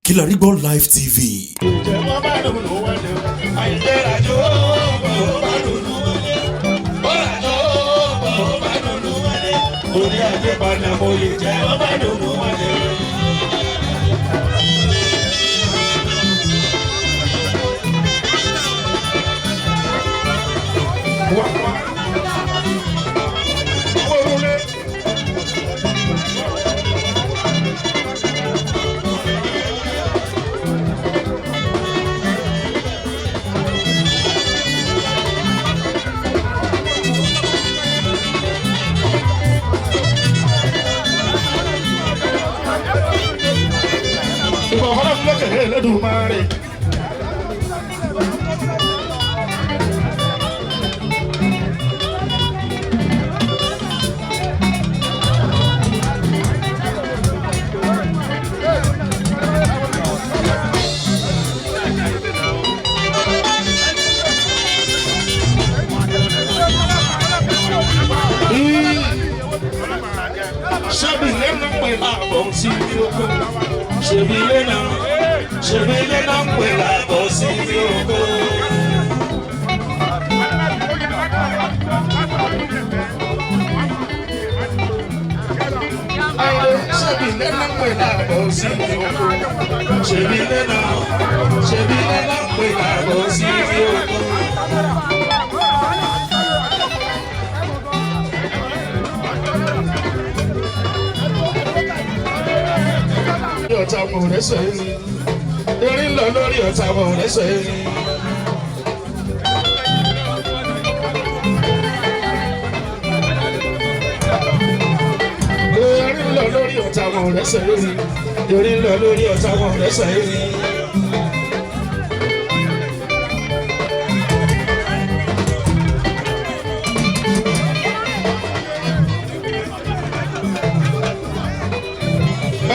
Kilarigbo Live TV. Ǹjẹ́ wọ́n bá dùnú wọlé o? Àyíndéra jó bọ̀ ó bá dùnú wọlé. Bọ́lá jó bọ̀ ó bá dùnú wọlé. Orí ajé padà mo lè jẹ́ wọ́n bá dùnú wọlé o. Ìfọ̀fọ́lá fún lókè Elédùmarè. Ṣebí ilé náà pè láàbọ̀ sí oko. Ṣebí ilé náà pè láàbọ̀ sí oko. Ṣebí ilé náà pè láàbọ̀ sí oko. Ṣebí ilé náà pè láàbọ̀ sí oko. Ọ̀tá wọn ò rẹ́sẹ̀ ni erin lọ lórí ọ̀tá wọn ò rẹ́sẹ̀ ni. Erin lọ lórí ọ̀tá wọn ò rẹ́sẹ̀ ni erin lọ lórí ọ̀tá wọn ò rẹ́sẹ̀ ni.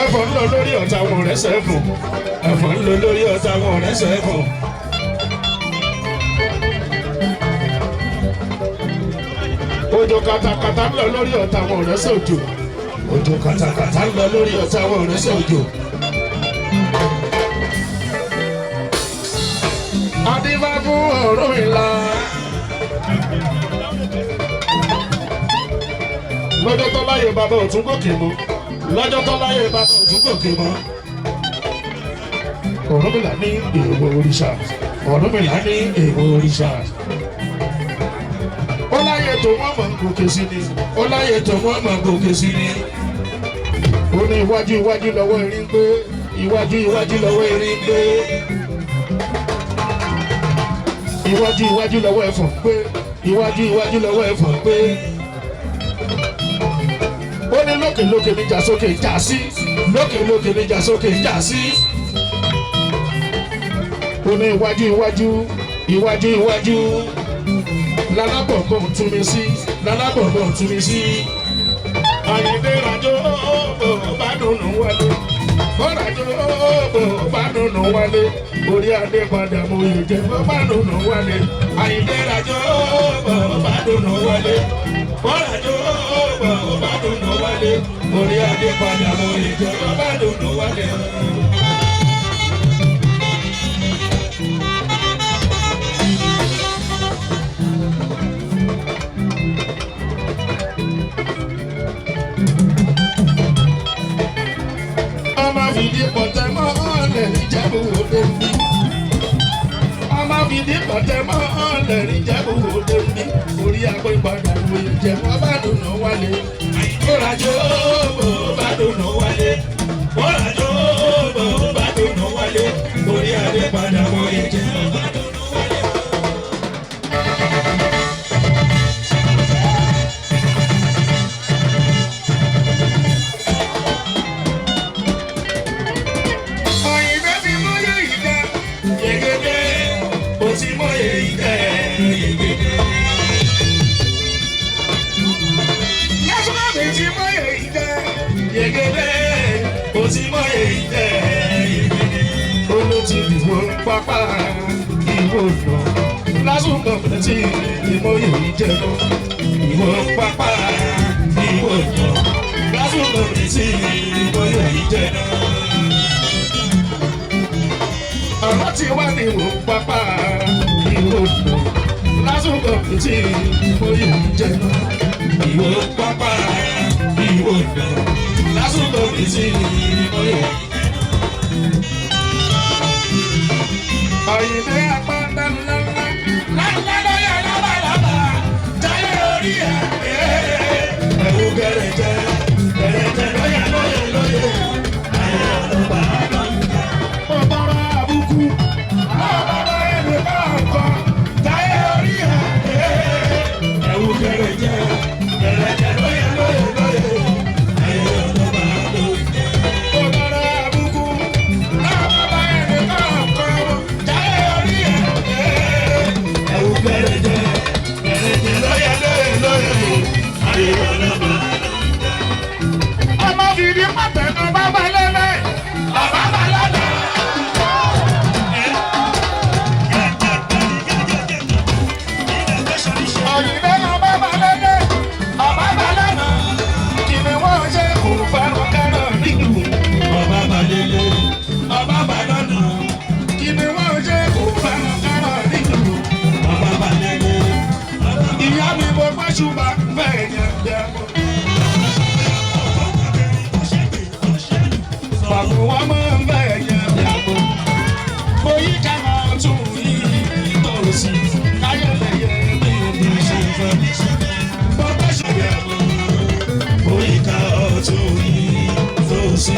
Ẹ̀fọ́ ń lọ lórí ọ̀tá wọn rẹ́sẹ̀ fún. Ẹ̀fọ́ ń lọ lórí ọ̀tá wọn rẹ́sẹ̀ fún. Òjò kàtàkàtà ń lọ lórí ọ̀tá wọn rẹ́sẹ̀ òjò. Òjò kàtàkàtà ń lọ lórí ọ̀tá wọn rẹ́sẹ̀ òjò. Adífá fún Ọ̀rúnmìlà. Lọ́jọ́ tó láyé bàbá òtún gòkè mọ́. Lọ́jọ́ tó láyé bàbá òtún gòkè mọ́. Ọ̀rúnmìlà ní èèwọ̀ òrìṣà. Ọ̀rúnmìlà ní èèwọ̀ òrìṣà. Ó láyé tó wọ́n mọ̀ gòkè sí ni. Ó láyé tó wọ́n mọ̀ gòkè sí ni. Ó ní iwájú iwájú lọ́wọ́ erin gbé. Iwájú iwájú lọ́wọ́ erin gbé. Iwájú iwájú lọ́wọ́ ẹ̀fọ̀n gbé. Iwájú iwájú lọ́wọ́ ẹ̀fọ̀n gbé. Ó ní lókè lókè níjà sókè jà sí. Lókè lókè níjà sókè jà sí. Ó ní iwájú iwájú iwájú iwájú lálábọ̀bọ̀ tún mi sí lálábọ̀bọ̀ tún mi sí. Àyíndéra jó bò bá dùnú wálé. Bọ́lá jó bò bá dùnú wálé. Orí adé padà mo yè jẹ́ bó bá dùnú wálé. Àyíndéra jó bò bá dùnú wálé. Bọ́lá jó bò bá dùnú wálé. Orí adé padà mo yè jẹ́ bó bá dùnú wálé. Ọmọ fìdí pọ̀tẹ́ mọ́ ọ̀lẹ̀ níjẹ̀bú òde mi. Ọmọ fìdí pọ̀tẹ́ mọ́ ọ̀lẹ̀ níjẹ̀bú òde mi. Orí àpò ìpadà wo ìjẹ̀bú bá dùnú wálé. Bọ́lá jó bò bá dùnú wálé. Bọ́lá jó bò bá dùnú wálé. Orí adé padà wo ìjẹ̀bú bá dùnú wálé. Olótìdìwọ̀ pápá ìwò lọ lásùnkọ̀ tí ìmọ̀ye jẹ́ lọ. Ìwọ̀ pápá ìwò lọ lásùnkọ̀ tí ìmọ̀ye jẹ́ lọ. ti wá ní ìwò pápá ìwò dùn lásìkò tí mo yẹ jẹ ìwò pápá ìwò dùn lásìkò tí mo yẹ. Àyìnbé apáńdá ńlá lọ́yà lábàlábà jáyé orí ẹ̀ ẹ̀wù gẹ̀rẹ̀jẹ̀ lọ́yà lóye ayé ọlọ́ba lọ́yà. Mo bára àbùkù bàbá ẹ̀mí bá ọkọ̀ jáyé orí ẹ̀ ẹ̀wù gẹ̀rẹ̀jẹ̀ lọ́yà lóye ayé ọlọ́ba lọ́yà. Mo bára àbùkù bàbá ẹ̀mí bá ọkọ̀ jáyé orí ẹ̀ ẹ̀wù gẹ̀rẹ̀jẹ̀ lọ́yà lóye ayé ọlọ́ba. Ọmọ fìdí pàtẹ́nu bàbá lẹ́lẹ́ bàbá lọ́nà. Òyìnbó lọ bàbá lẹ́lẹ́ bàbá lọ́nà. Kí ni wọ́n ṣe kò fẹ́ràn kẹ́rọ̀ nínú bàbá lẹ́lẹ́ bàbá lọ́nà. Kí ni wọ́n ṣe kò fẹ́ràn kẹ́rọ̀ nínú bàbá lẹ́lẹ́. Ìyá mi mo gbé ṣùgbọ́n bẹ́ẹ̀ yẹn jẹ́ mọ́. Bàbá wa máa ń bẹ̀ yẹn yàgò. Mo yí ká máa tún yí tòsí. Káyọ̀lẹ̀yẹ mi ò ní ṣe fẹ́. Mo bẹ́ ṣe yàgò. Mo yí ká tún yí tòsí.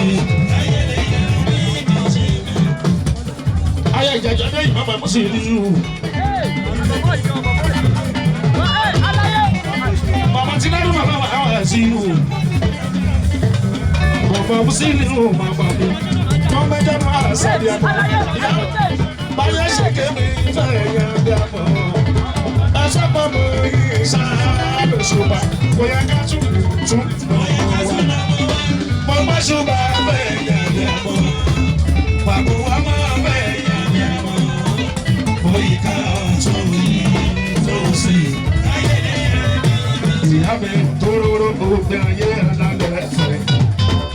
Káyọ̀lẹ̀yẹ mi ò ní ṣe fẹ́. Ayé ìjẹ́jọ́ dé ìmọ̀mọ̀ mú sí ní ìhù. Màmá ti lẹ́nu màmá wà á wà sí ìhù. Bàbá Musili ò máa bà mí. Wọ́n mẹ́jọ máa sáré àmọ́. Báyọ̀ ṣèké mi fẹ́ yẹn bí àmọ́. Ẹ̀sọ́ pọ̀ mọ́ yìí sáábẹ̀ ṣùgbọ́n kò yẹ ká tún mọ́ wa. Mo bá ṣùgbọ́n fẹ́ yẹn bí àmọ́. Pàbó wa máa fẹ́ yẹn bí àmọ́. Mo yí ká tún yí tó sí. Ìyá mi tó róró òbí ayé àdàlẹ̀ fẹ́.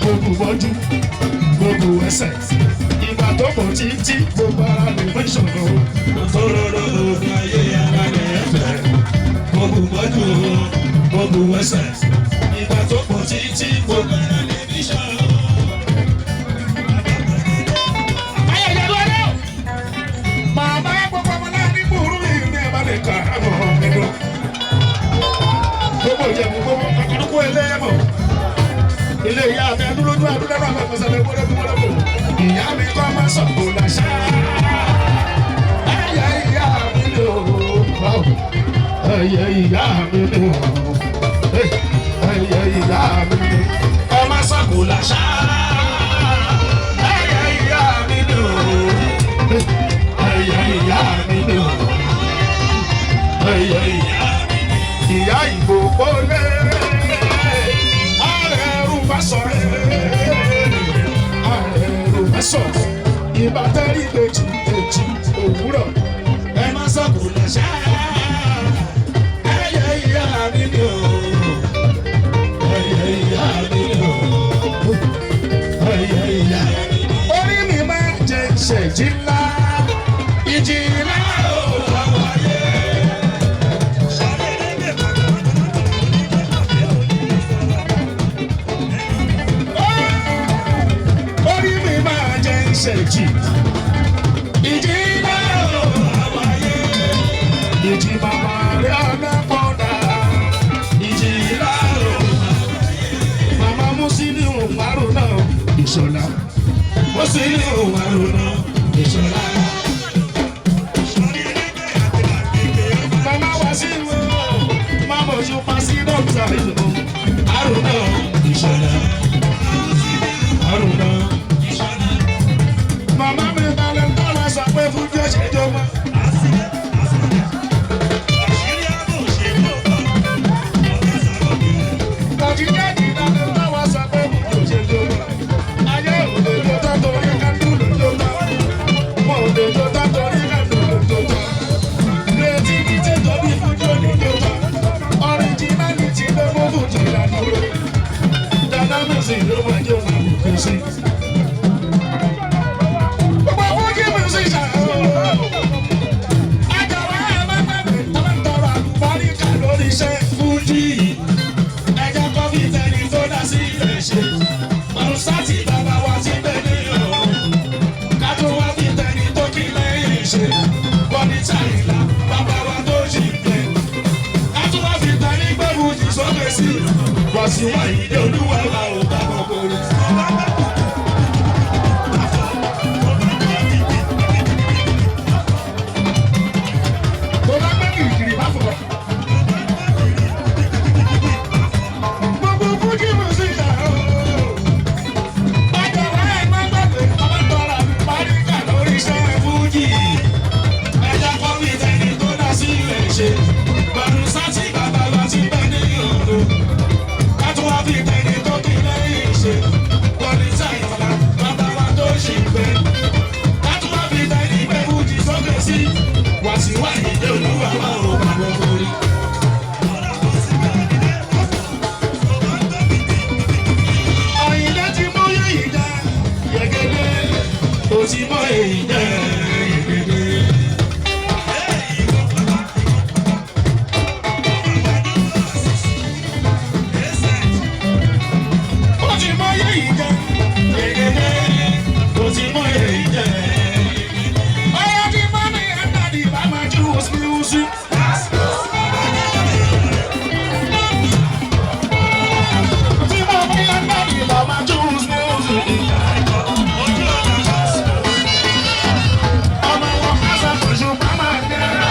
Gbogbo bọ́jú, gbogbo ẹsẹ̀, ìgbà tó pọ̀ títí gbogbo ara lè fún ìṣòro. Òtòròrò ògùn ayé ara rẹ̀ ẹ̀fẹ̀. Gbogbo bọ́jú, gbogbo ẹsẹ̀, ìgbà tó pọ̀ títí gbogbo ara lè fún ìṣòro. Ayẹyẹ lọ́dọ̀, màmá gbogbo ọmọ náà ní kúrú ìrìn ẹ̀ bá lè kà á mọ̀ nínú. Gbogbo ìjẹ̀bù gbogbo kàkàdúkú ẹlẹ́yẹ̀mọ̀. Ilé ìyá mi adúlójú adúlọ́ náà máa fẹsẹ̀ lẹ́gbọ́dọ́ bí wọ́n lọ́wọ́. Ìyá mi kọ́ máa sọ kò láṣá. Ẹyẹ ìyá mi lò ó. Ẹyẹ ìyá mi lò ó. Ẹyẹ ìyá mi lò ó. Ẹ máa sọ kò láṣá. Ẹyẹ ìyá mi lò ó. Ẹyẹ ìyá mi lò ó. Ẹyẹ ìyá mi lò ó. Ìyá ìbò kólé. Ìbátẹ́rì kejì òwúrọ̀ ẹ má sọ̀kò lọ́ṣà ẹyẹ ìyá mi ni o ẹyẹ ìyá mi ni o ẹyẹ ìyá mi ni o. Orí mi máa jẹ ìṣẹ̀jì ńlá ìjì ńlá ò lọ́wọ́ yẹ. Orí mi máa jẹ ìṣẹ̀jì. Ìjì ńlá ò lọ́wọ́ yẹ. Ìjì màmá rẹ̀ ọ̀nà pọ̀dà. Ìjì ńlá ò lọ́wọ́ yẹ. Màmá Musili ò márùn náà ìṣọ̀lá. Musili ò márùn náà ìṣọ̀lá. Màmá wá sí wo, màmá ojú pa sí dọ́kítà ìlú. Àrùn náà ìṣọ̀lá. Àrùn náà ìṣọ̀lá. Màmá mi balẹ̀ ń tọ́lá sọ pé fún bí ó ṣe jọba. Kọ̀jíjáde balẹ̀ ń tọ́wọ́ sọ pé fún bí ó ṣe jọba. Ayé òde ló tọ́ torí kánú ló tó tọ́. Mo òde ló tọ́ torí kánú ló tó tọ́. Creativity tóbi fún Jóni ló tọ́. Originality ló mú fún jìlá dúró. Dynamism ló máa jẹ́ òun àbùkù sí. Gbogbo fújì musician Wàsíù Àyìndé Olúwa wa ò bá gbogbo rẹ̀. Tó bá gbé kìrìkìrì bá fọ̀. Gbogbo fújì mú sí ìyá o. Bájọ̀ wá ẹ̀ má gbàgbé ọmọ tọ́ra mi parí kà lórí iṣẹ́ fújì. Ẹja kọ́ mi tẹ́ni tó dá sí ilẹ̀ ṣe. Bàrún sátì bàbá wa ti bẹ́ ní òdo. Ká tún wá fi tẹ́ni tó kí lẹ́yìn ṣe. Bọ̀dí sáyọ̀lá bàbá wa tó ṣì gbé. Ká tún wá fi tẹ́ni gbé fújì sókè sí. Wàsíù Àyìndé Olúwa wa ò bá gbogbo rí. Àyìndé ti mú yéyí jẹ yẹgẹdẹ, ó ti mọ èyí jẹ yẹgẹdẹ. Ó ti mọ yéyí jẹ yẹgẹdẹ, ó ti mọ èyí jẹ yẹgẹdẹ. Ọyọ́ ti mọ mi ẹ̀dàdì bá máa jú òsínwúsí. Ti mọ mi ẹ̀dàdì bá máa jú òsínwúsí. Ọmọ wọn kásá pọ̀jù bá máa dẹ́ra.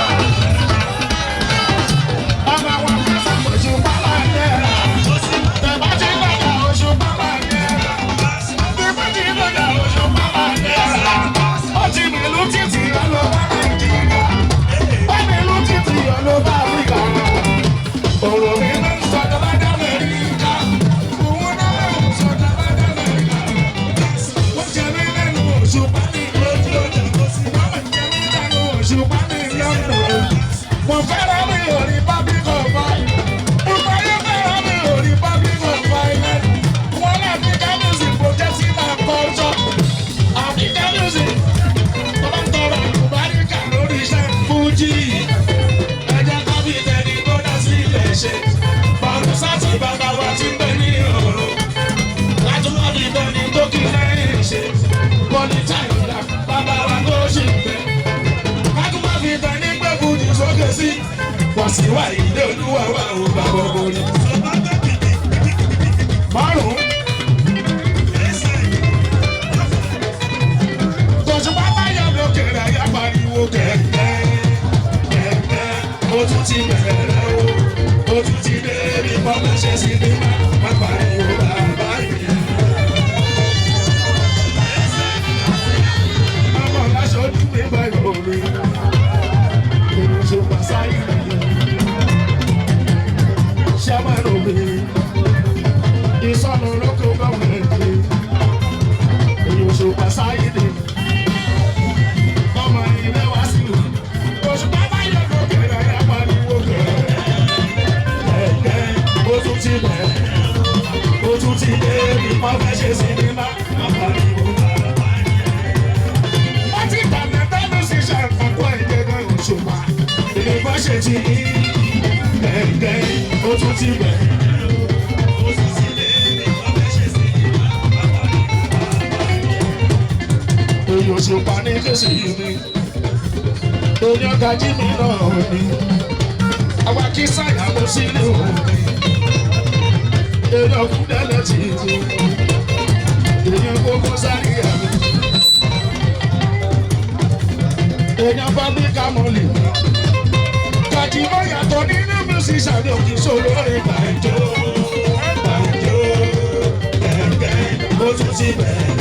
Ọmọ wọn kásá pọ̀jù bá máa dẹ́ra. Tẹ̀bá ti lọ́jà oṣù bá máa dẹ́ra. Tẹ̀bá ti lọ́jà oṣù bá máa dẹ́ra. Ó ti nílùú títì ọlọ́ba Nàìjíríà. Ó nílùú títì ọlọ́ba Áfíríkà. Ọ̀rọ̀ mi ló ń sọ̀dọ̀ bá dá Amẹ́ríkà. Òun náà ló ń sọ̀dọ̀ bá dá Amẹ́ríkà. Wọ́n jẹ mí lẹ́nu oṣù bá ní lójú ọjà. Wọ́n jẹ mí lẹ́nu oṣù bá ní London. Mo fẹ́ràn mi ò ní public of fire. Mo fẹ́ràn mi ò ní public of fire. Wọ́n lè fi ká music protecting my culture. African music. Bàbá ń tọrọ àlùbáríkà lórí iṣẹ́ fújì. Ẹja kábí tẹni tó dá sílẹ̀ ṣe. Bàrún sátì bàbá wa ti ń bẹ ní ọ̀rọ̀. Látúmọ̀ ní tẹni tó kí lẹ́yìn ṣe. Bọ́lí táyọ̀dá bàbá wa tó ṣì ń bẹ. Látúmọ̀ fi tẹni gbé fújì sókè sí. Wàsíù Àyìndé Olúwa wa ò bá gbogbo rí. Márùn-ún. Tòṣùpá báyọ̀ lókè rẹ̀ yá pariwo kẹ̀kẹ́. Kẹ̀kẹ́ ó tún ti bẹ̀rẹ̀ o. Ó tún ti dé bí bọ́lá ṣe sí ní má pariwo bàbá yẹn. Ọmọ láṣọ ojú mi báyọ̀ rí. Èrò ṣe pàṣẹ ìrìn. Ṣámánù mi. Ìsọ̀nù lóko gọ́ọ̀mẹ̀ntì. Èrò ṣe pàṣẹ ìrìn. Ọmọ ilé wá sí i. Òṣùpá báyọ̀ lókè rẹ̀ yá pariwo kẹ̀kẹ́. Ó tún ti bẹ̀rẹ̀. Ó tún ti dé bí wọ́n fẹ́ ṣe sinimá. Má pariwo bàbá yẹn. Wọ́n ti dàgbẹ́ tẹ́lú sí ṣàǹfààní ìjẹ́gẹ́ Òṣùpá. Ìrìnbọn ṣe ti ní kẹ̀kẹ́. Ó tún ti bẹ̀rẹ̀. Ó tún ti dé bí wọ́n fẹ́ ṣe sinimá. Má pariwo bàbá yẹn. Èyí Òṣùpá ní kèsì yìí ni. Èyí ọ̀gá jí mi náà ni. Àwa kí sáyàwó sílé òní. Èyí ọ̀kúndẹ́lẹ̀ títí. Èyí gbogbo sáré àmì. Èyí fábíkà mọ́lì. Kàdìmọ́ yàtọ̀ nínú musician ní òkè sólórí gbàǹjo. Gbàǹjo kẹ̀kẹ́. Ó tún ti bẹ̀rẹ̀.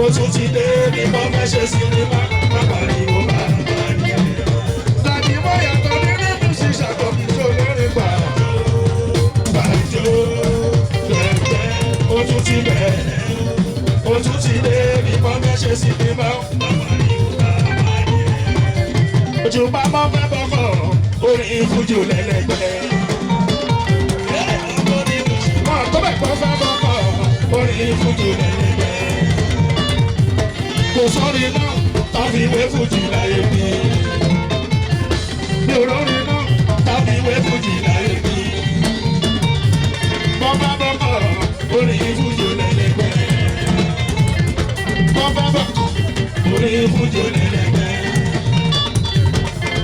Ó tún ti dé bí wọ́n fẹ́ ṣe sinimá. Má pariwo bàbá yẹn. Kàdìmọ́ yàtọ̀ nínú musician ní òkè sólórí gbàǹjo. Gbàǹjo kẹ̀kẹ́. Ó tún ti bẹ̀rẹ̀. Ó tún ti dé bí wọ́n fẹ́ ṣe sinimá. Má pariwo bàbá yẹn. Òṣùpá mọ́ fẹ́ bọ́kọ̀ orin fújì lẹ́lẹ́gbẹ́. Wọ́n tó bẹ̀ kọ́ fẹ́ bọ́kọ̀ orin fújì lẹ́lẹ́gbẹ́. Kò sọ́rin náà tàbí ìwé fújì láyé bí. Mi ò lórin náà tàbí ìwé fújì láyé bí. Wọ́n fẹ́ bọ́kọ̀ orin fújì lẹ́lẹ́gbẹ́. Wọ́n fẹ́ bọ́kọ̀ orin fújì lẹ́lẹ́gbẹ́.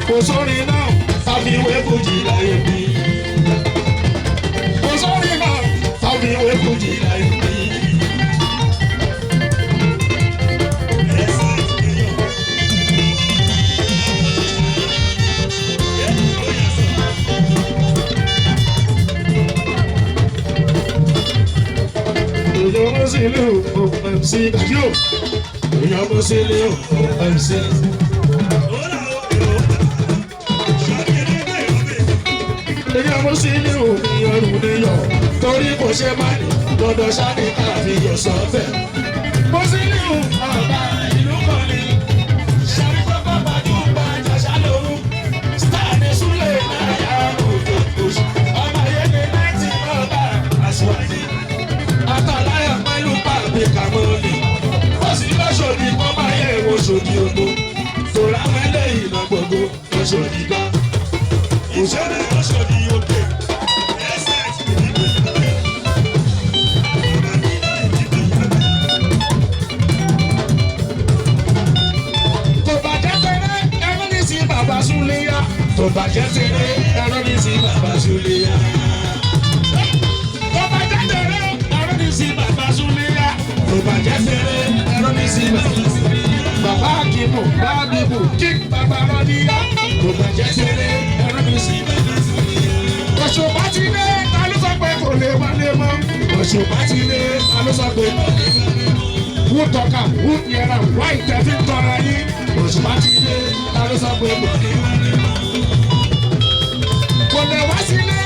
Kò sórin náà tàbí ìwé fújì láyé bí. Kò sórin sílé o MC Gàdíò èèyàn mo sílé o MC. èèyàn mo sílé o ìyọrù níyọ torí kò ṣe má ní lọ́dọ̀ sáré káàfin yọ sọ́fẹ̀. mo sílé o ọba ìlú kan ní sáré pápá gbajúgba jàṣà lóru star ní súlẹ̀ náírà òjò oṣù ọmọ ayẹyẹ 90 ọba àṣìwájú àtàláyà pẹ̀lú pàbí kàmọ́lì ó sì lọ́sọ̀dì kọ́ máa yẹ ìwò sòdì ògbó tòrá mẹ́lẹ̀ ìlọ gbogbo lọ́sọ̀dì gbá òṣèré lọ́sọ̀dì òkè ẹsẹ̀ tó bàjẹ́ tẹ̀lé ẹ̀rọ ní sí bàbá Súléyà tó bàjẹ́ tẹ̀lé ẹ̀rọ ní sí bàbá Súléyà tó bàjẹ́ tẹ̀lé ẹ̀rọ ní sí bàbá Súléyà tó bàjẹ́ tẹ̀lé ẹ̀rọ ní sí bàbá Súléyà bàbá Akínmú bábíbù kí bàbá Rọ́díyà tó bàjẹ́ tẹ̀lé ẹ̀rọ ní sí bàbá Súléyà. Òṣùpá ti dé ta ló sọ pé kò lè wálé mọ́ Òṣùpá ti dé ta ló sọ pé kò lè wálé mọ́ who talk am who hear am why tẹ̀sí tọ́ra yín Òṣùpá ti dé ta ló sọ pé kò lè wálé mọ́ kò lè wá sílé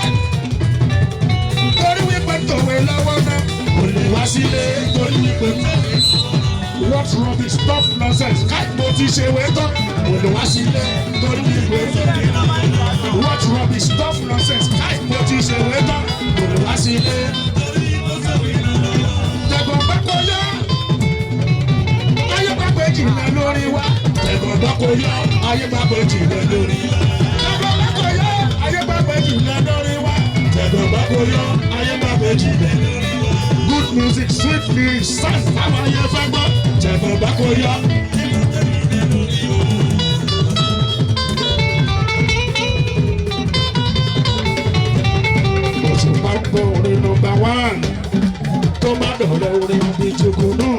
torí wípé tòwe lọ́wọ́ náà kò lè wá sílé torí wípé tòwe what rubbish stop nonsense káì mo ti ṣe wé tán kò lè wá sílé torí wípé tòwe what rubbish stop nonsense káì mo ti ṣe wé tán kò lè wá sílé torí wípé tòwe tẹ̀gbọ́n bá kọ yá ayé bá pé jìnnà lórí wa tẹ̀gbọ́n bá kọ yá ayé bá pé jìnnà lórí wa tẹ̀gbọ́n bá kọ yá ayé bá pé jìnnà lórí wa tẹ̀gbọ́n bá kọ yá ayé bá pé jìnnà lórí wa. Good music, sweet lyrics, sound táwọn ayé fẹ́ gbọ́ tẹ̀gbọ́n bá kọ yá. Òṣùpá ń bọ̀ orin nọ́mbà 1 tó má dọ̀rọ̀ orin bíi jùkúnú.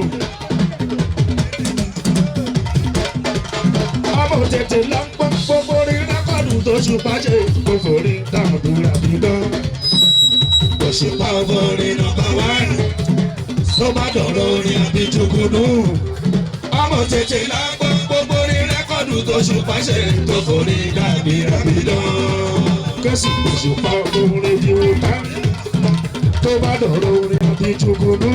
ọmọ tètè lọ ń pọ́n gbogbo orin rẹ́kọ̀dù tó ṣùpá ṣe gbogbo orin táwọn dúró àbídán. Òṣùpá ọmọ orin nọ́mbà 1 tó má dọ̀rọ̀ orin bíi jùkúnú. ọmọ tètè lọ ń pọ́n gbogbo orin rẹ́kọ̀dù tó ṣùpá ṣe gbogbo orin dàbí àbídán. kẹ́sì Òṣùpá ọmọ orin di òkà tó bá dọ̀rọ̀ orin bíi jùkúnú.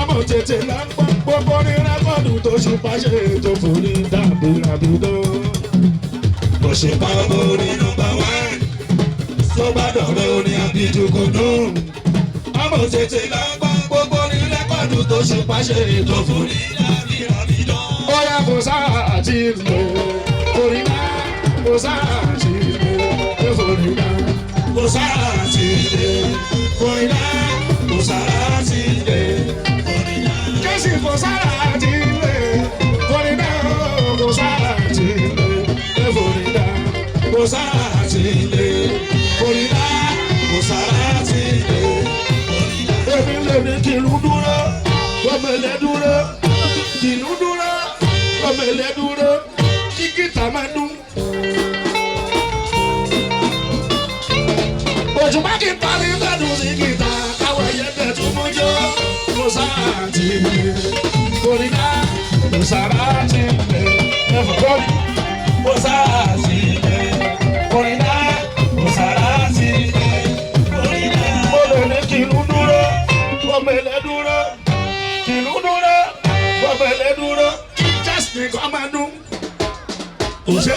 ọmọ tètè lọ ń pọ́n gbogbo orin rẹ́kọ̀dù tó ṣùpá ṣe tó forí dàbí àbídán. Òṣùpá ọmọ orin nọ́mbà 1 tó bá dọ̀rọ̀ orin bíi jùkúnú. ọmọ tètè lọ ń pọ́n gbogbo orin rẹ́kọ̀dù tó ṣùpá ṣe tó forí dàbí àbídán. ó yá kò sáà àti ìlú orí náà kò sáà àti ìlú orí náà kò sáà àti ìlú orí náà kò sáà àti ìlú orí náà. kẹ́sì kò sáà àti ìlú orí náà kò sáà àti ìlú orí náà kò sáà àti ìlú orí náà kò sáà àti ìlú orí náà. èmi lè ní kìlú dúró gbọ́mẹ̀lẹ́ dúró kìlú dúró gbọ́mẹ̀lẹ́ dúró kí gìtá máa dún. Òṣùpá kì í parí gbẹ́dùn sí gìtá káwọn ẹyẹ bẹ̀ tún mú jó. Kò sáà ti lè kórì ká kò sáà ti lè ẹ̀fọ́ kórì. Kò sáà ti lè kórì ká kò sáà ti lè kórì ká. Mo lè ní kìlú dúró gbọ́mẹ̀lẹ́ dúró kìlú dúró gbọ́mẹ̀lẹ́ dúró kí jẹ́sì nìkan máa dún. Òṣè.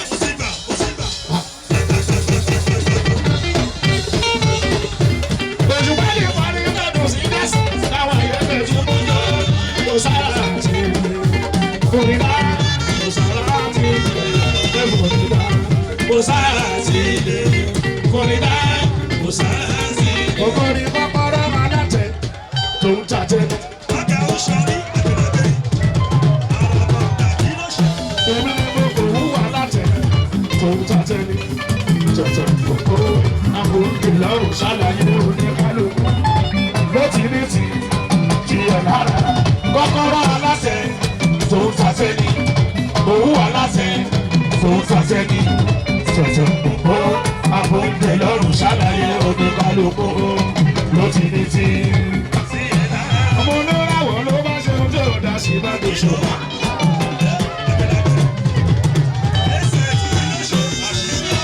Ogori kọ́kọ́rọ́ máa dàtẹ̀ tó ń tàtẹ̀. Ọjà ó ṣọrí àtẹ̀lẹ́tẹ̀. Àràbà dàbí ló ṣe. Èmi ni mo kò wúwà látẹ̀ tó ń tàtẹ̀ ni. Tẹ̀tẹ̀ kòkó àbòrúkè lọ́rùn ṣàlàyé oníkálukú. Ló ti ní ti jìyà lára. Kọ́kọ́rọ́ alátẹ̀ tó ń tàtẹ̀ ni. Òwú alátẹ̀ tó ń tàtẹ̀ ni. Tẹ̀tẹ̀ kòkó àbòrúkè lọ́rùn ṣàlàyé oníkálukú. Ló ti ní ti. Ọmọ náà. má dé ṣọ̀pá.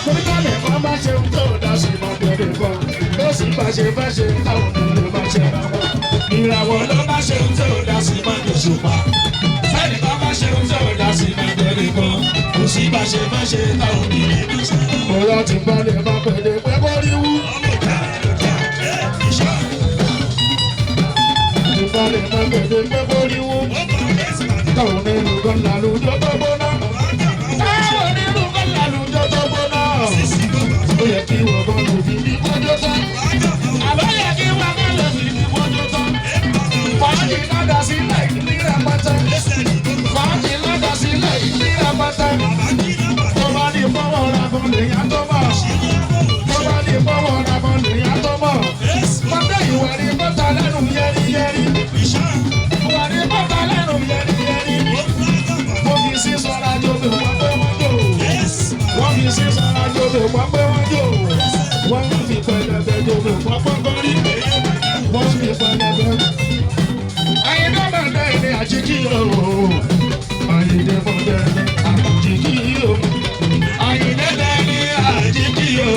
Oníkàlẹ̀ kan bá ṣe ń tó dá sí máa bẹ̀rẹ̀ kan. Ó sì bá ṣe fẹ́ ṣe táwọn ènìyàn bá ṣe ra wọn. Ìràwọ̀ ló bá ṣe ń tó dá sí máa dé ṣọ̀pá. Sẹ́ni kan bá ṣe ń tó dá sí máa bẹ̀rẹ̀ kan. Ó sì bá ṣe fẹ́ ṣe táwọn ènìyàn bá ṣe ra wọn. Bóyá ti balẹ̀ máa pẹ̀lẹ́ pẹ́ bọ́rí wú. Ìbálẹ̀ máa pẹ̀lẹ́ pẹ́ bọ́rí wú. Táwọn onílù kan lálùjọ tó gbóná. Táwọn onílù kan lálùjọ tó gbóná. Ó yẹ kí wọ́n bá lò fi ní kọjọ́ tán. Àlọ́ yẹ kí wọ́n bá lò fi ní kọjọ́ tán. Fàájì lọ́dà sílẹ̀ ìlera pátá. Fàájì lọ́dà sílẹ̀ ìlera pátá. Tó bá ní fọwọ́ ra kan lèyàn tó mọ̀. Tó bá ní fọwọ́ ra kan lèyàn tó mọ̀. Mọ̀tẹ́ ìwà ní bọ́tà lẹ́nu yẹ́rìyẹ́rì. Ìwà ní bọ́tà lẹ́nu yẹ́rìyẹ́rì. Mo fi sí sọ́ra jòbè wọ́n pé wọ́n jò. Wọ́n fi sí sọ́ra jòbè wọ́n pé wọ́n jò. Wọ́n fi pẹ̀lẹ́bẹ̀ jòbè wọ́n pọ́n kọ́rí. Wọ́n fi pẹ̀lẹ́bẹ̀. Àyìndé mọ̀dẹ́ ni àjíkí o. Àyìndé mọ̀dẹ́ ni àjíkí o. Àyìndé ni àjíkí o.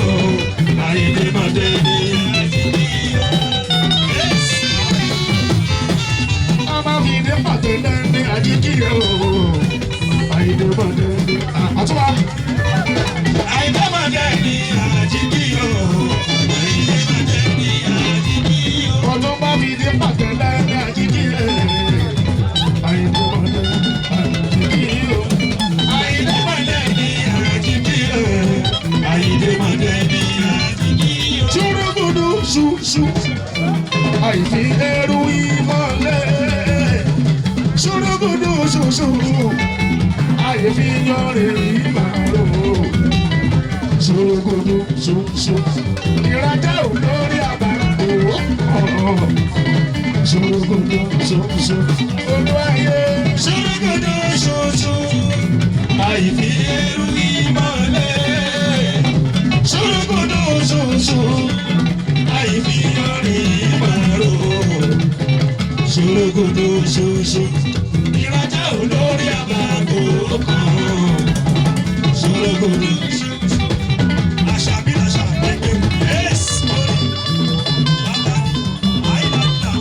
Àyìndé mọ̀dẹ́ ni àjíkí o. Ọmọ mi ní pàtó ní àjíkí o. Àyìndé mọ̀dẹ́ ni àtúwà. Àyìndé mọ̀dẹ́ ni àjíkí o. Àyìndé mọ̀dẹ́ ni àjíkí o. Ọdún bá mi ní pàtó ní àjíkí o. Àyìndé mọ̀dẹ́ ni àjíkí o. Àyìndé mọ̀dẹ́ ni àjíkí o. Àyìndé mọ̀dẹ́ ni àjíkí o. Ṣùrùgùdù ṣùṣù. Àìfi ẹrù ìmọ̀lẹ̀. Ṣùrùgùdù ṣùṣù. Àìfi yọrin ìmọ̀rò. Ṣùrùgùdù ṣùṣù. Ìrajà ò lórí àbàrò. Ṣùrùgùdù ṣùṣù. Olúwayé. Ṣùrùgùdù ṣùṣù. Àìfi ẹrù ìmọ̀lẹ̀. Ṣùrùgùdù ṣùṣù. Àìfi yọrin ìmọ̀rò. Ṣùrùgùdù ṣùṣù. Ìrajà ò lórí àbàrò kan. Ṣùrùgùdù ṣùṣù. Àṣàbí làṣàbí gbé. Yẹ́sì. Bàbá àìlànà.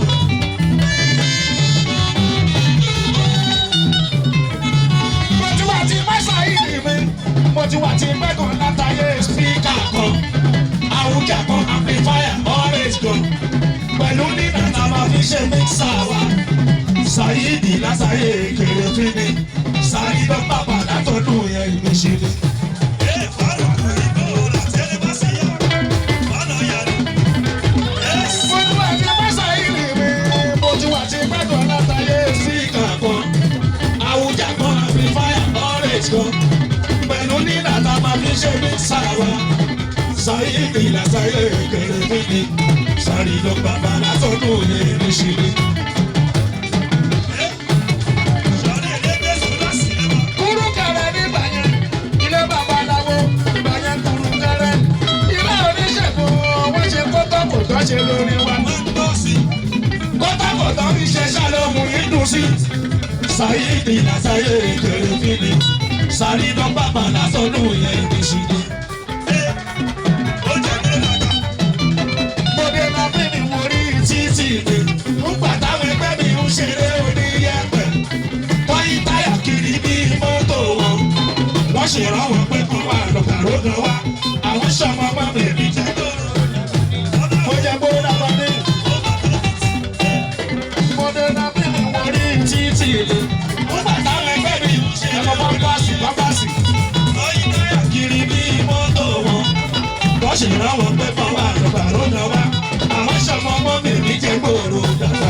Mo ti wà tí mẹ́sà yìí mi. Mo ti wà tí mẹ́gàn látàyè spíkà kan. Àwùjá kan amplifier orange gan. Pẹ̀lú nínà tá a máa fi ṣe mixà wa. Ṣàyídì látàyè kéré fínni. Ṣàyídọ́ bàbá látọ̀dún yẹn ìmísí ni. Mo ti wà tí mẹ́sà yìí mi. Mo ti wà tí mẹ́gàn látàyè spíkà kan. Àwùjá kan amplifier orange gan. Pẹ̀lú nínà tá a máa fi ṣe mixà wa. Ṣàyídì látàyè kéré fínni. Ṣàyídọ́ bàbá látọ̀dún yẹn ìmísí ni. Kúrúkẹrẹ nígbà yẹn, ilé babaláwo, ìgbà yẹn kúrúkẹrẹ. Ilé oníṣègùn, wọ́n ṣe kótókòtó ṣe lórí wa. Kótókòtó fi ṣe ṣàlómù yìí dùn sí. Ṣàyídì látàyè kéré fínni. Ṣàyídọ́ bàbá látọ̀dún yẹn ìmísí ni. Mo dé lọ bí mi mo rí títì mi. Ń pàtàwé pẹ́ mi ń ṣeré oníyẹ̀pẹ̀. Wọ́n táyà kiri bí mọ́tò wọn. Wọ́n ṣe rọ́wọ́ pé kó wà lọ́kàró gan wá. Àwọn ṣọmọ ọmọ bèbí jẹ́ tó. Mo jẹ bóra lọ ní. Mo dé lọ bí mi mo rí títì mi. Ń pàtàwé pẹ́ mi ń ṣeré oníyẹ̀pẹ̀. Bọ́mbásì. Wọ́n táyà kiri bí mọ́tò wọn. Wọ́n ṣe rọ́wọ́ pé kó wà lọ́kàró gan wá. Àwọn ṣọmọ ọmọ bèbí jẹ́ gbòòrò dàgbà.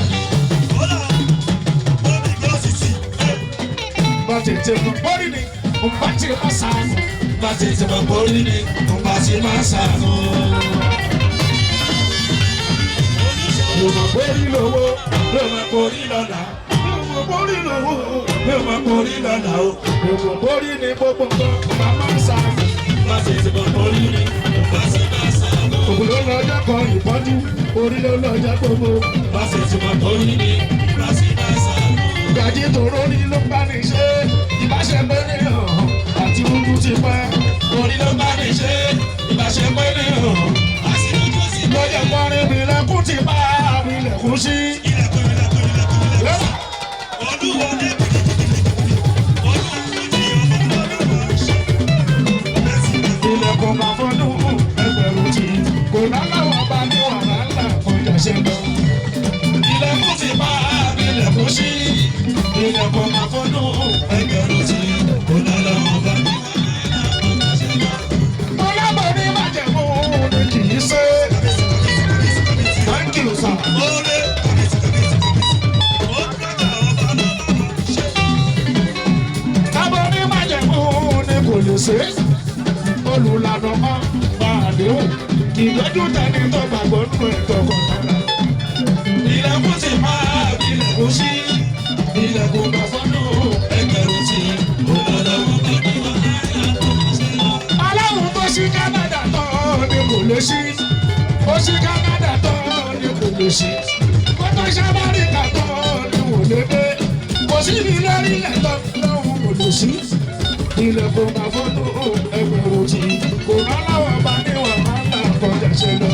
Tètè mọ̀ bórí ni, mo bá ti máa sànù. Bá tètè mọ̀ bórí ni, mo bá ti máa sànù. Mo mọ̀ bórí lówó, mo mọ̀ bórí lọ́la. Mo mọ̀ bórí lówó, mo mọ̀ bórí lọ́la o. Mo mọ̀ bórí ni gbogbo nǹkan, mo máa sànù. Bá tètè mọ̀ bórí ni, mo bá ti máa sànù. Ògùn ló lọ́jọ́ kan ìpọ́njú, orí ló lọ́jọ́ gbogbo. Bá tètè mọ̀ bórí ni, mo bá ti máa sànù. Gàjí tòró ní ló bá ní ṣe ìbáṣepẹ́ ní hàn àti ojú ti pẹ́. Orí ló bá ní ṣe ìbáṣepẹ́ ní hàn àti ojú ti pẹ́. Lọ́jọ́ kọrin mi lẹ́kùn ti bá mi lẹ́kùn sí. Ilẹ̀kùn máa fọ́dún ẹgbẹ̀rún tí kò lálàwọ̀ bá ní wàhálà kọjá ṣe lọ. Ilẹ̀kùn ti bá mi lẹ̀kùn sí. Ilẹ̀kùn máa fọ́dún ẹgbẹ̀rún tí kò lálàwọ̀ bá ní wàhálà kọjá ṣe lọ. Ọlọ́mọ ní májẹ̀mú ni kì í ṣe. Thank you, sir. Tábọ̀ ní májẹ̀mú ni kò lè ṣe. Olùlànà máa bá àdéhùn ìgbẹ́jú tẹni tó gbàgbọ́ nínú ẹ̀tọ́ kọ̀ọ̀kan. Ilẹ̀kùn ti máa ilẹ̀kùn sí. Ilẹ̀kùn bá fọ́nù ẹgbẹ̀rún tí olólùwọ́ bá ní wàhálà tó ń ṣe lọ. Aláwọ̀ tó ṣí Canada tán ni kò lè ṣí. Ó ṣí Canada tán ni kò lè ṣí. Kótó ṣàbáríkà tán ni wò lè dé. Kò sí ní lórí ilẹ̀ tán lọ́hùn kò lè ṣí. Ilẹ̀kùn bá fọ́nù ẹgbẹ̀rún tí kò lọ́wọ́ bá ní wàhálà kọjá ṣe lọ.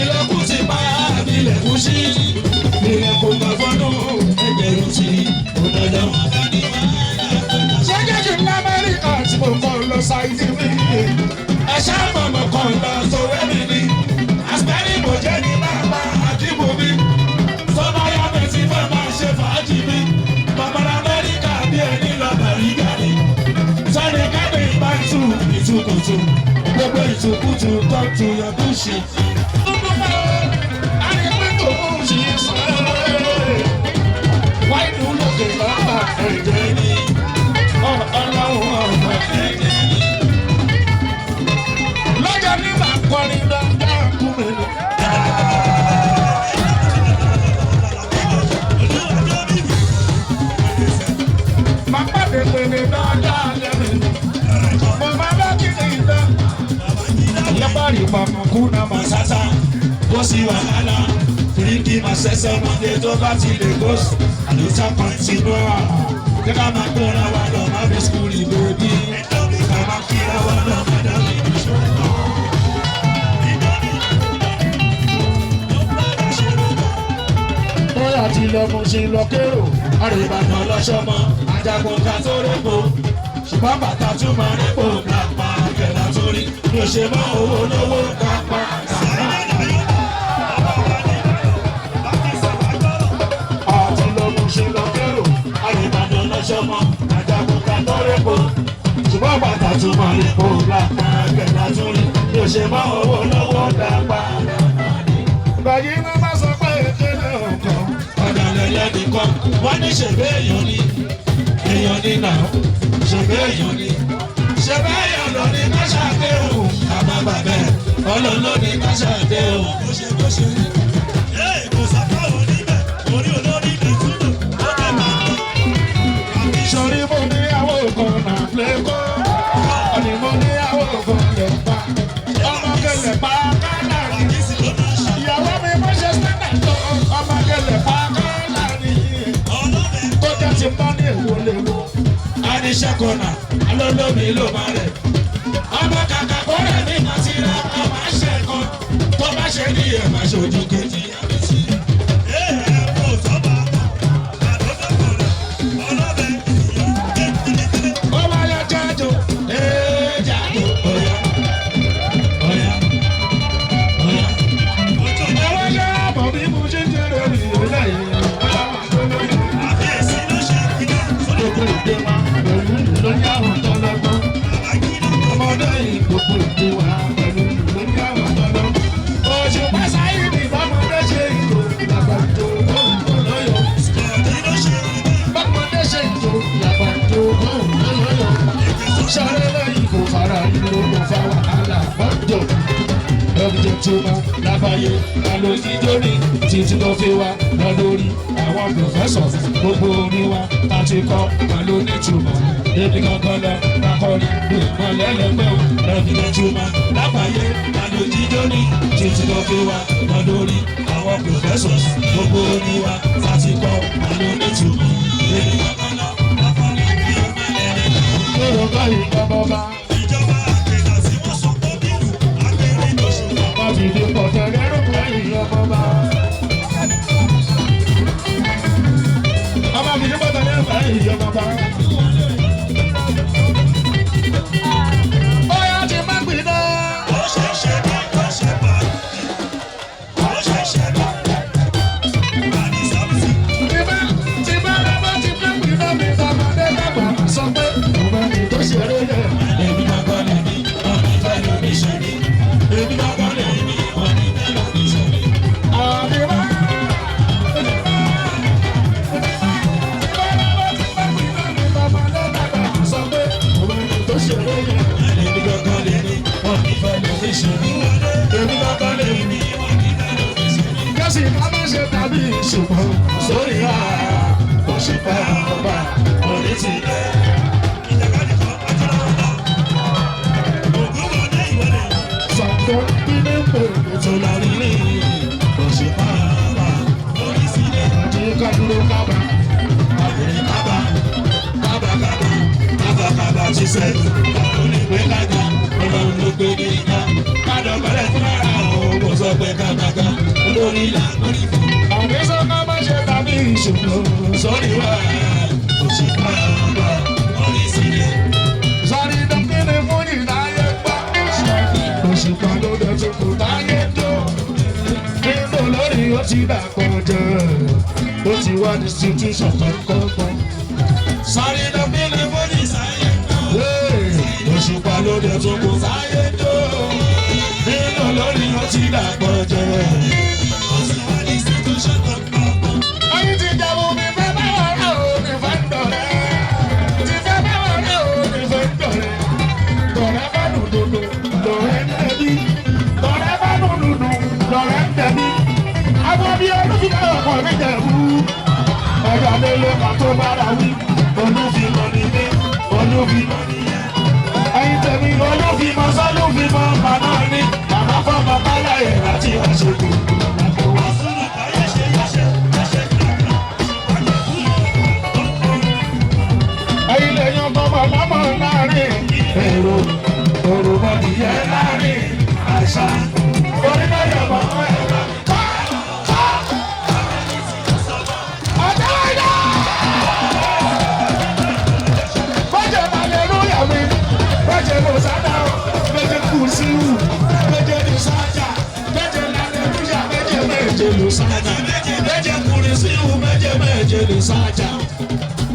Ilẹ̀kùn ti máa ilẹ̀kùn sí. Ilẹ̀kùn bá fọ́nù ẹgbẹ̀rún tí kò lọ́wọ́ bá ní wàhálà kọjá ṣe lọ. Ṣé kéjì ní Amẹ́ríkà tí mo kọ́ lọ sáìdì mi? Ẹ̀ṣá mọ̀mọ́ kan lọ sọ̀rọ̀ mi ni. Àṣìbẹ́rì mo jẹ́ ní bàbá àdìbò mi. Sọ́bàyà mi ti fẹ́ máa ṣe fàájì mi. Bàbá Amẹ́ríkà bí ẹni lọ Bàrígà ni. Sọ́ni kábí bá ń tú ìtukùtù. Gbogbo ìtukùtù tó tu your bullshit. Àrípétò ń ṣe sáré. Wáìdù lókè lọ́pàá ẹ̀jẹ̀ ni. Ọlọ́run ọ̀gbà ẹ̀jẹ̀ ni. Lọ́jọ́ nígbà kọrin dandan kúrin ni. Màpá tètè ní dandan lẹ́nu. Mo máa bá kíni ìdán. Yẹ́pàrí pàmò kúnà máa sásá. Kó sí wàhálà. Fìríkì máa ṣẹ̀ṣẹ̀ ọmọdé tó bá ti lè gòsì. Àlùtà kan ti nú à. Jẹ́ ká máa gbóra wa lọ máa fi skúlì bèbí. Ká máa kíra wa lọ máa dá mi ìṣòro. Bóyá ti lọ mo ṣe lọ kérò. Àrèbàdàn lọ́sọ́mọ. Ajagun ká tó répo. Ṣùgbọ́n bàtà tún máa répo. Lápá kẹ̀lá torí. Mi ò ṣe mọ́ owó lówó kápá kàrá. Àti lọ mo ṣe lọ kérò. Àrèbàdàn lọ́sọ́mọ. Ajagun ká tó répo. Ṣùgbọ́n bàtà tún máa répo. Lápá kẹ̀lá torí. Mi ò ṣe mọ́ owó lówó kápá kàrá. Bàyí ló máa sọ pé ìkéde ọ̀kan. Ọ̀dà lẹ́yẹ nìkan, wọ́n ní ṣèbé èèyàn ni. Èèyàn ni nà, ṣèbé èèyàn ni. Ṣèbé èèyàn ló ní ká ṣàdéhùn. Àmọ́ bàbá ẹ̀, ọlọ́run ló ní ká ṣàdéhùn. Bó ṣe rí. Kò sàfáwọ̀ níbẹ̀, orí olórí lè túbọ̀, ó dẹ̀ máa ń bọ̀. Sọ̀rí mo ní àwọn kan náà lẹ́kọ́. Ọ̀nì mo ní àwọn kan lè pa. Ọmọ kẹlẹ̀ pa kálá ni. Ìyàwó mi bó ṣe sẹ́nà tó ọmọ kẹlẹ̀ pa kálá ni. Tó jẹ́ ti mọ́ ní èwo léwo. A ní ṣẹ́kọ̀nà, alólómi ló máa rẹ̀. Ọmọ kàkà kó rẹ̀ ní màtírà, ọmọ àṣẹkọ̀. Tó bá ṣe ní ẹ̀ máa ṣojú kejì. Ó máa yọ jájò, jájò, ọ̀yà, ọ̀yà, ọ̀yà. Àwọn ṣe àbọ̀ bí mo ṣe ń jẹ́rẹ̀ rí lẹ́yìn. Gbogbo ìdè wa pẹ̀lú lórí àwọn tọ́lọ́gbọ́n. Ọmọdé yìí gbogbo ìdè wa pẹ̀lú lórí àwọn tọ́lọ́gbọ́n. Oṣù Pásáyì ni bọ́mọdé ṣe ìgò làbàjò lóhùn tó lọ́yọ̀. Bọ́mọdé ṣe ìgò làbàjò lóhùn tó lọ́yọ̀. Sáré lẹ́yìn kò fara ìlú kò fa wàhálà bọ́jọ̀. Lọ́jọ́ tó máa lábàáyé alójíjó ní títí tó fi wá lọ lórí àwọn pòfẹ́sọ̀ gbogbo orin wa láti kọ́ pẹ̀lú nítumọ̀. Ebi kankan lọ kakọrin ní ìmọ̀lẹ́lẹ́gbẹ́ o. Lọ́jọ́ tó máa lábàáyé alójíjó ní títí tó fi wá lọ lórí àwọn pòfẹ́sọ̀ gbogbo orin wa láti kọ́ pẹ̀lú nítumọ̀. ká má ṣe tàbí ṣùgbọ́n sórí wa kò ṣe fẹ́ ọba orí ti dẹ̀. Sọ̀tọ̀ ilé ń pè ètò lọ́rí ní kò ṣe fẹ́ ọba orí ti dẹ̀. Àti kádúró kábà, àbẹ̀rẹ̀ kábà, kábà ti sẹ́yìn, olùgbé kájà, ọlọ́run ló gbé ní ìjà. Kádọ̀bẹ̀rẹ̀ fún ara òun kò sọ pé kábàká, olórí là lórí fún. Àdéṣọ́ ká má ṣe tàbí ìṣòro sórí wa, kò sí ká ọba orí sílẹ̀. Sọ́rí dọ́kítà fún ìdáyé gbọ́, kò sí pa lóde tó kò dáyé tó. Nínú lórí ó ti dàpọ̀ jẹ́, ó ti wá institution tó kọ́kọ́. Sọ́rí dọ́kítà fún ìdáyé gbọ́, kò sí pa lóde tó kò dáyé tó. Nínú lórí ó ti dàpọ̀ jẹ́. Ọjà lélẹ̀ kan tó bára wí, olúfimọ́ nílé, olúfimọ́ nílẹ̀. Ẹyin tẹ̀mí olúfimọ́ sọ́lúfimọ́ bàbá ní bàbá fọ́mọ báláyé láti ọ̀ṣẹ́kù. Ẹyin lè yan bọ́mọ lọ́mọ láàrin èrò, òròmọdìyẹ láàrin àṣà. Orílẹ̀-èdè ọmọ ẹ̀rọ. Méje kùnrin sí ìhù méje lè sájà.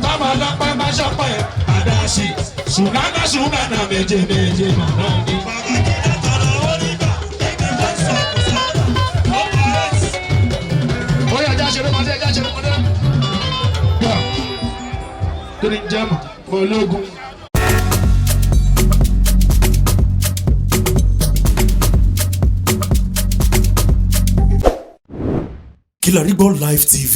Tọ́mọ lọ́pẹ́ bá ṣọ́pẹ́ àdáṣe. Ṣùgbọ́n méje màmá ni. Ó yẹ ẹja ṣeré mọ́tẹ́, ẹja ṣeré mọ́tẹ́. Kí ni jẹ́ mọ̀ ológun? Kilarigbo Live TV.